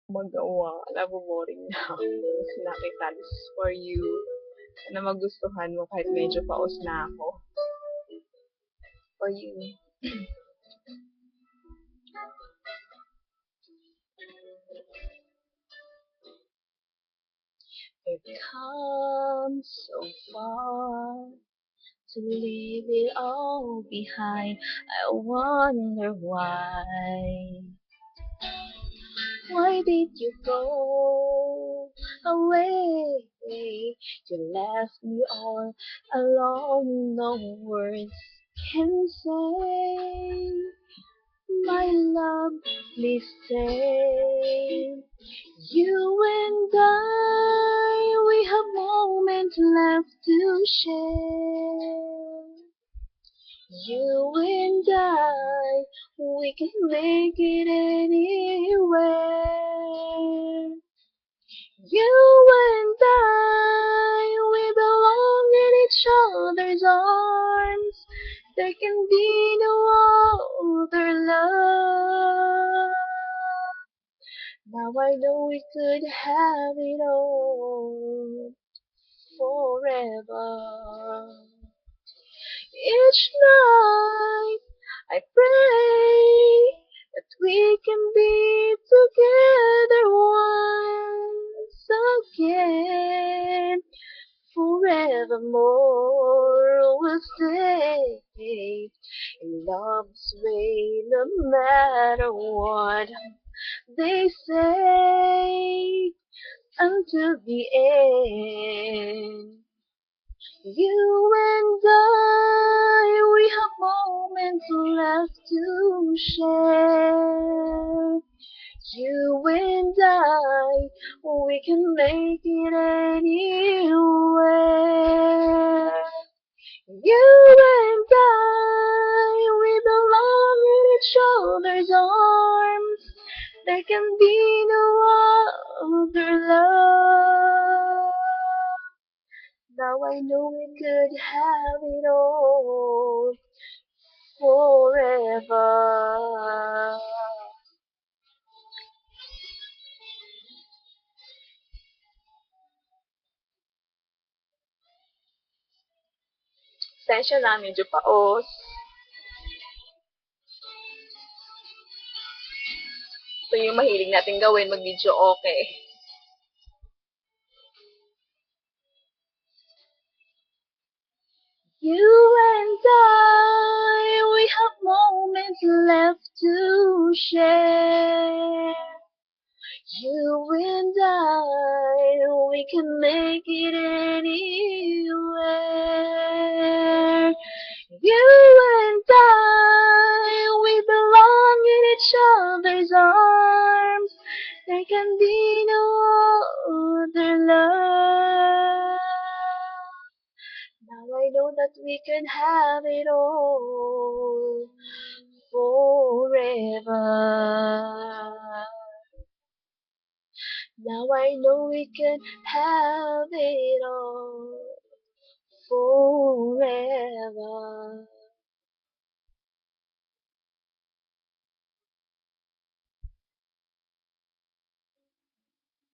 magawa. Naboboring na ako. Gusto na kita. This is for you. Sana magustuhan mo kahit medyo paus na ako. For you. We've come so far to leave it all behind. I wonder why. Why did you go away? You left me all alone, no words can say. My love, please stay. You and I, we have moments left to share. You and I, we can make it anywhere. You and I, we belong in each other's arms. There can be no other love. Now I know we could have it all forever. Each night I pray that we can be together once again. Forevermore we'll stay in love's way no matter what they say until the end. You and I, we have moments left to share. You and I, we can make it anywhere. You and I, we belong in each other's arms. There can be no other love. Now I know we could have it all forever. Pasensya na, medyo paos. Ito yung mahilig natin gawin, mag-video okay. You and I, we have moments left to share. You and I, we can make it anywhere. You and I, we belong in each other's arms. There can be no other love. Now I know that we can have it all forever. Now I know we can have it all.